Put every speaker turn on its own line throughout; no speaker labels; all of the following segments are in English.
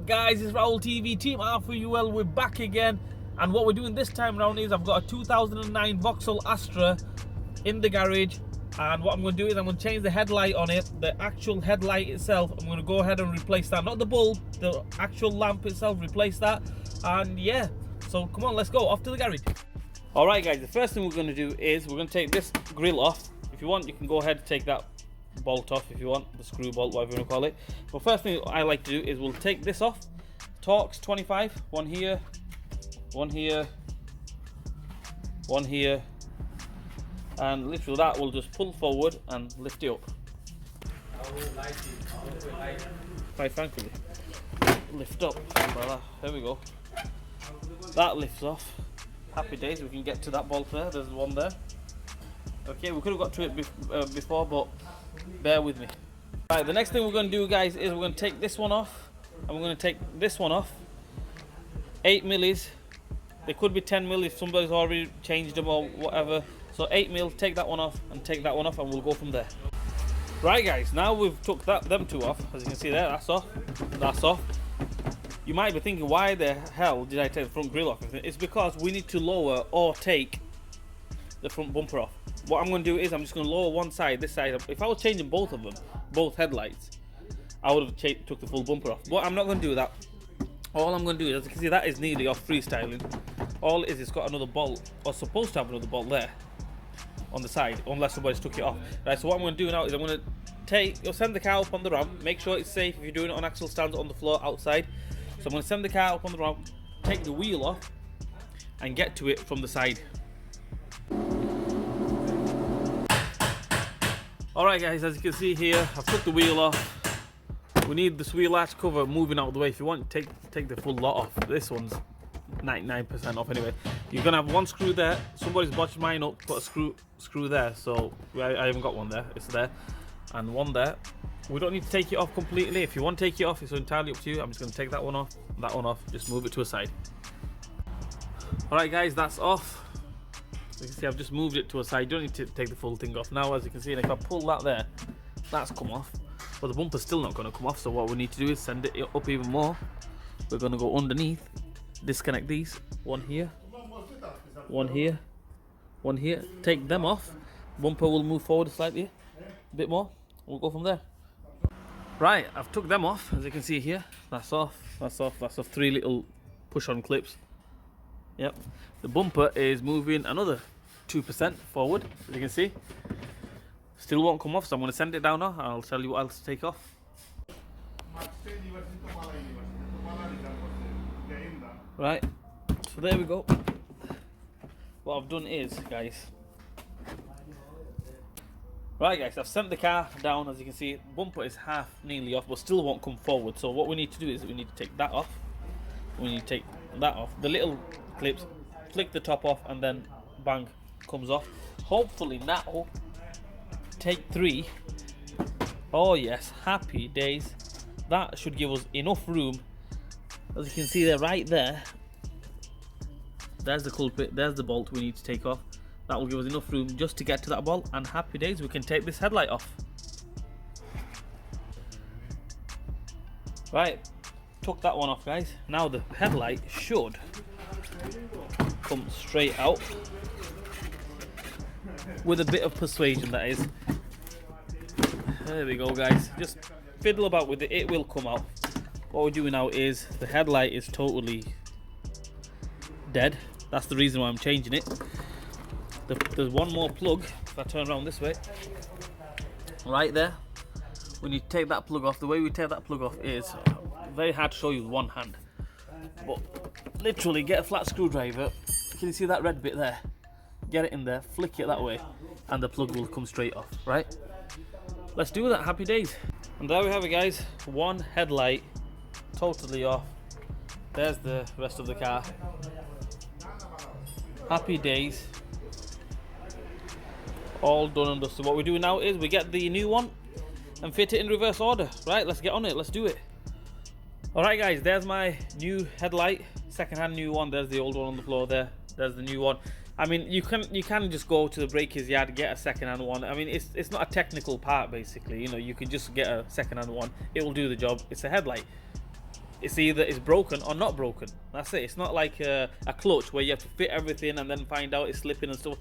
up guys, it's Raul TV, Team Alpha UL, we're back again. And what we're doing this time around is I've got a 2009 Vauxhall Astra in the garage. And what I'm going to do is I'm going to change the headlight on it, the actual headlight itself. I'm going to go ahead and replace that, not the bulb, the actual lamp itself, replace that. And yeah, so come on, let's go, off to the garage. Alright guys, the first thing we're going to do is we're going to take this grill off. If you want, you can go ahead and take that bolt off if you want, the screw bolt, whatever you want to call it. But first thing I like to do is we'll take this off. Torx 25, one here, one here, one here. And literally that will just pull forward and lift it up. Quite frankly, lift up. Voilà, there we go. That lifts off. Happy days, we can get to that bolt there. There's one there. Okay, we could have got to it before, but bear with me. Right, the next thing we're going to do, guys, is we're going to take this one off, and we're going to take this one off. 8 millis. They could be 10 mil if somebody's already changed them or whatever. So 8 mil, take that one off and take that one off, and we'll go from there. Right guys, now we've took them two off. As you can see there, that's off, that's off. You might be thinking, why the hell did I take the front grille off? It's because we need to lower or take the front bumper off. What I'm going to do is I'm just going to lower one side, this side. If I was changing both of them, both headlights, I would have took the full bumper off. But I'm not going to do that. All I'm going to do is, as you can see, that is nearly off freestyling. All it is, it's got another bolt, or supposed to have another bolt there on the side, unless somebody's took it off. Right, so what I'm going to do now is I'm going to you'll send the car up on the ramp, make sure it's safe if you're doing it on axle stands on the floor outside. So I'm going to send the car up on the ramp, take the wheel off, and get to it from the side. Alright guys, as you can see here, I've took the wheel off. We need this wheel arch cover moving out of the way. If you want, take the full lot off. This one's 99% off anyway. You're gonna have one screw there. Somebody's botched mine up, put a screw there, so I haven't got one there, it's there. And one there. We don't need to take it off completely. If you want to take it off, it's entirely up to you. I'm just gonna take that one off, just move it to a side. Alright guys, that's off. You can see I've just moved it to a side. You don't need to take the full thing off. Now as you can see, if I pull that there, that's come off. But the bumper's still not gonna come off, so what we need to do is send it up even more. We're gonna go underneath, disconnect these, one here, one here, one here, take them off. Bumper will move forward slightly, a bit more, we'll go from there. Right, I've took them off, as you can see here. That's off, that's off, that's off. 3 little push-on clips. Yep, the bumper is moving another 2% forward, as you can see. Still won't come off, so I'm going to send it down now, and I'll tell you what else to take off. Right, so there we go. What I've done is, guys, I've sent the car down. As you can see, bumper is half nearly off, but still won't come forward. So what we need to do is we need to take that off. We need to take that off. The little clips, flick the top off, and then bang, comes off. Hopefully now, take 3. Oh yes, happy days. That should give us enough room. As you can see there, right there, there's the culprit, there's the bolt we need to take off. That will give us enough room just to get to that bolt, and happy days, we can take this headlight off. Right, took that one off guys. Now the headlight should come straight out, with a bit of persuasion, that is. There we go guys, just fiddle about with it, it will come out. What we're doing now is, the headlight is totally dead. That's the reason why I'm changing it. There's one more plug. If I turn around this way, right there, we need to take that plug off. The way we take that plug off is very hard to show you with one hand, but literally get a flat screwdriver. Can you see that red bit there? Get it in there, flick it that way, and the plug will come straight off. Right, let's do that. Happy days. And there we have it guys, one headlight totally off. There's the rest of the car. Happy days. All done and dusted. What we do now is we get the new one and fit it in reverse order. Right, let's get on it, let's do it. Alright guys, there's my new headlight, second-hand new one. There's the old one on the floor there. There's the new one. I mean, you can just go to the breaker's yard and get a second-hand one. I mean, it's not a technical part basically. You know, you can just get a second-hand one. It will do the job. It's a headlight. it's either it's broken or not broken. That's it. It's not like a clutch where you have to fit everything and then find out it's slipping and stuff.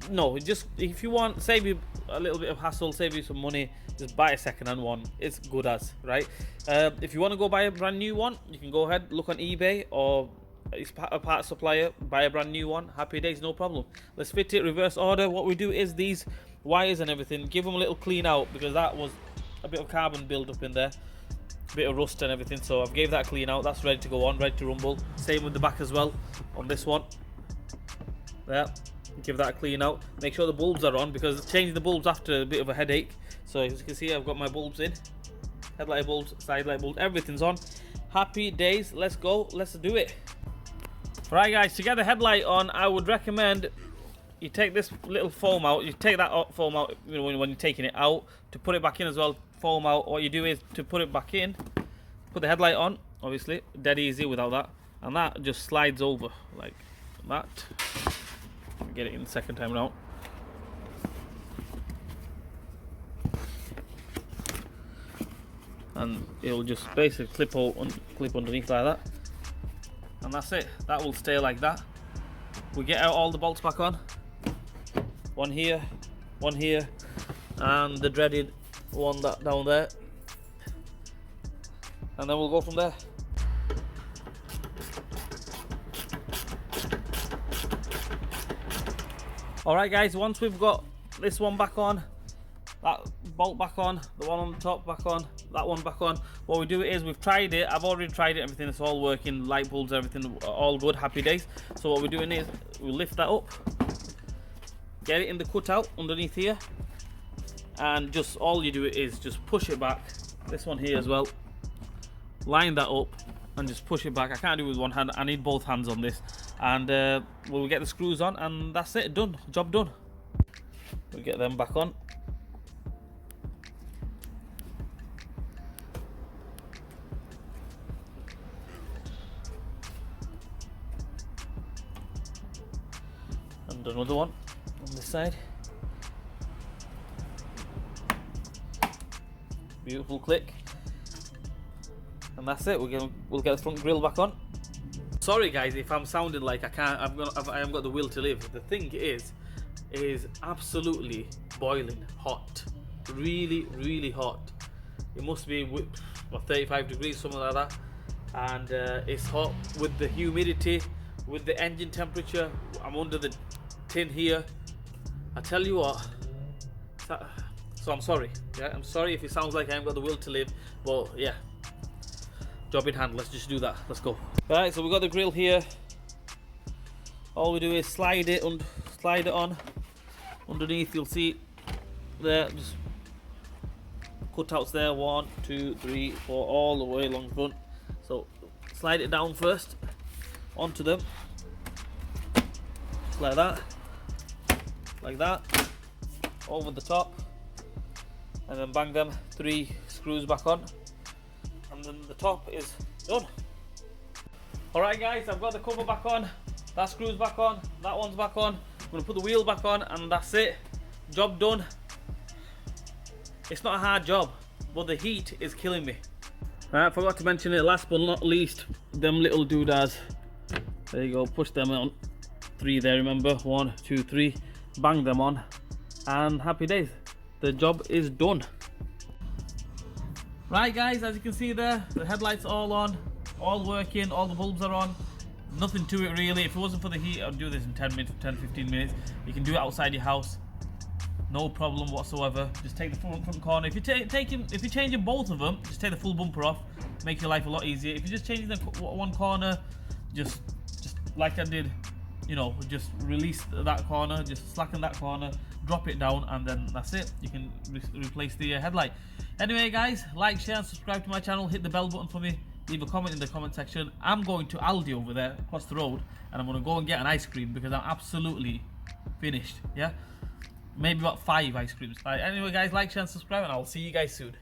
No, just if you want, save you a little bit of hassle, save you some money, just buy a second-hand one. It's good as, right? If you want to go buy a brand new one, you can go ahead, look on eBay or it's a part supplier, buy a brand new one. Happy days, no problem. Let's fit it reverse order. What we do is these wires and everything, give them a little clean out, because that was a bit of carbon build up in there, a bit of rust and everything. So I've gave that a clean out. That's ready to go on, ready to rumble. Same with the back as well on this one. There, give that a clean out. Make sure the bulbs are on, because changing the bulbs after a bit of a headache. So as you can see, I've got my bulbs in, headlight bulbs, side light bulbs, everything's on. Happy days. Let's go, let's do it. Right guys, to get the headlight on, I would recommend you take this little foam out. You take that foam out, you know, when you're taking it out. To put it back in as well, foam out. What you do is to put it back in, put the headlight on, obviously, dead easy without that. And that just slides over like that. Get it in the second time around. And it'll just basically clip underneath like that. And that's it. That will stay like that. We get out all the bolts back on. One here, and the dreaded one that down there. And then we'll go from there. Alright guys, once we've got this one back on, that bolt back on, the one on the top back on, that one back on, what we do is we've tried it. I've already tried it, everything, it's all working, light bulbs, everything, all good, happy days. So what we're doing is we lift that up, get it in the cutout underneath here, and just all you do is just push it back. This one here as well, line that up and just push it back. I can't do it with one hand, I need both hands on this. And we'll get the screws on, and that's it, done, job done. We'll get them back on. And another one on this side. Beautiful click. And that's it, we'll get the front grille back on. Sorry guys if I'm sounding like I haven't got the will to live. The thing is absolutely boiling hot. Really hot. It must be what, 35 degrees, something like that. And it's hot with the humidity, with the engine temperature. I'm under the tin here. I tell you what. So I'm sorry. Yeah, I'm sorry if it sounds like I haven't got the will to live, but yeah. Job in hand, let's just do that, let's go. Right, so we've got the grill here. All we do is slide it on underneath. You'll see there, just cutouts there, 1, 2, 3, 4, all the way along the front. So slide it down first onto them, just like that, over the top, and then bang them 3 screws back on. And then the top is done. Alright guys, I've got the cover back on, that screw's back on, that one's back on. I'm going to put the wheel back on, and that's it. Job done. It's not a hard job, but the heat is killing me. Right, I forgot to mention it, last but not least, them little doodads. There you go, push them on. 3 there, remember, 1, 2, 3. Bang them on, and happy days. The job is done. Right guys, as you can see there, the headlights all on, all working, all the bulbs are on. Nothing to it really. If it wasn't for the heat, I'd do this in 10 minutes, 10-15 minutes. You can do it outside your house, no problem whatsoever. Just take the front corner. If you're changing both of them, just take the full bumper off, make your life a lot easier. If you're just changing the one corner, just like I did, you know, just release that corner, just slacken that corner, drop it down, and then that's it. You can replace the headlight. Anyway guys, like, share and subscribe to my channel, hit the bell button for me, leave a comment in the comment section. I'm going to Aldi over there across the road, and I'm going to go and get an ice cream because I'm absolutely finished. Yeah, maybe about 5 ice creams. Anyway guys, like, share and subscribe, and I'll see you guys soon.